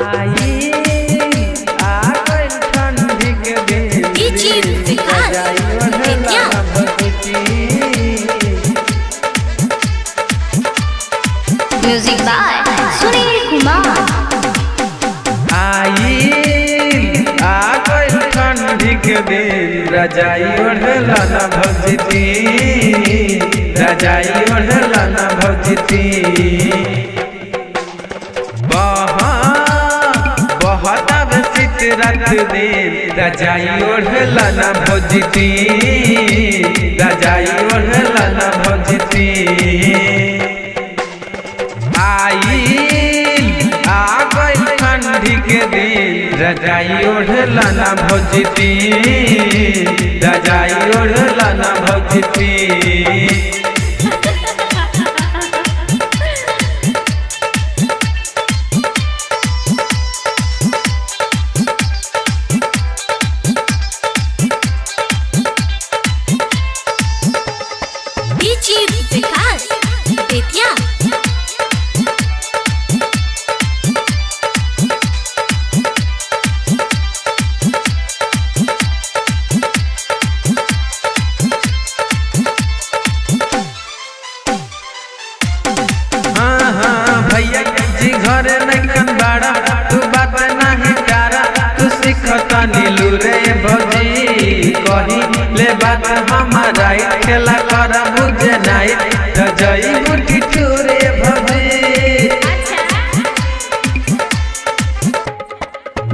आई आ गइल ठंडी के दिन म्यूजिक बाय सुनील कुमार। आई आ गइल ठंडी के दिन रजाई ओढ़ला ना भौजी, रजाई ओढ़ला ना भौजी। बहुत शीत रात दिन रजाई ओढ़ला ना भौजी, रजाई ओढ़ला ना भौजी। आई आ गइल ठंडी के दिन रजाई ओढ़ला ना भौजी, रजाई ओढ़ला ना भौजी। विकास बेतिया भैया जी घर नैकन बाड़ा तू बात नहीं करा, तू सीखता नीलू रे भौजी। कही ले बात हमारा खेला कर बुझे नहीं तो जई बुटी टूरे भौजी।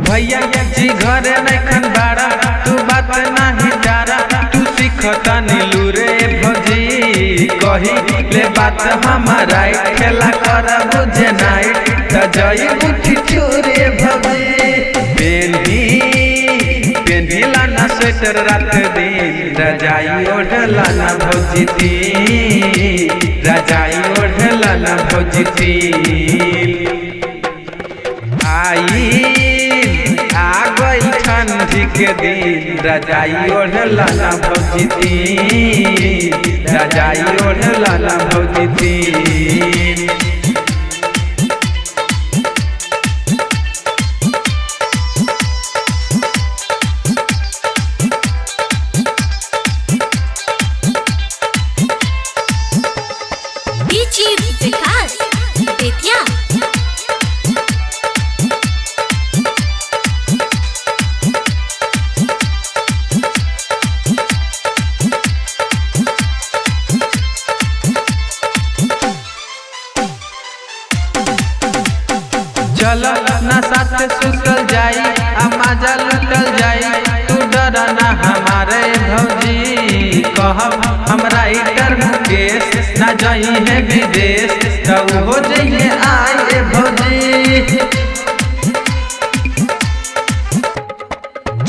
भैया जी घर नैकन बाड़ा तू बात नहीं करा, तू सीखता नीलू रे भौजी। कही ले बात हमारा खेला कर बुझे नहीं तो जई बुटी टूरे भौजी। पेन्ही लाना स्वेटर रात दिन रजाई ओढ़ला ना भौजी, रजाई ओढ़ला ना भौजी। आई आ गइल ठंडी के दिन रजाई ओढ़ला ना भौजी, रजाई ओढ़ला ना भौजी। विकास बेतिया चल ना साथ सुतल जाई आ मजा लुटल जाई, तू डरा ना हमारे भौजी। कहब हमरा इधर मुकेश ना जाई है विदेश तो हो जाइए आए भौजी।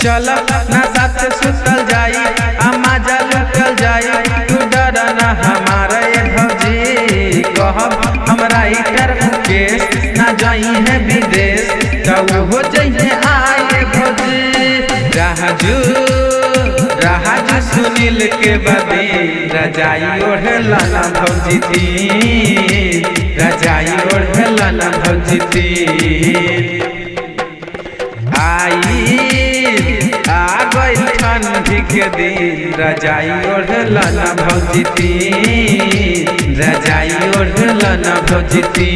चल ना साथ सुतल जाई आ मजा लुटल जाई, तू डरा ना हमारे भौजी। कहब हमरा इधर मुकेश ना जाई है विदेश तो हो जाइए आए भौजी। राजू सुनील के बदे रजाई ओढ़ला ना भौजी, रजाई ओढ़ला ना भौजी। आई आ गइल ठंडी के दिन रजाई ओढ़ला ना भौजी, रजाई ओढ़ला ना भौजी।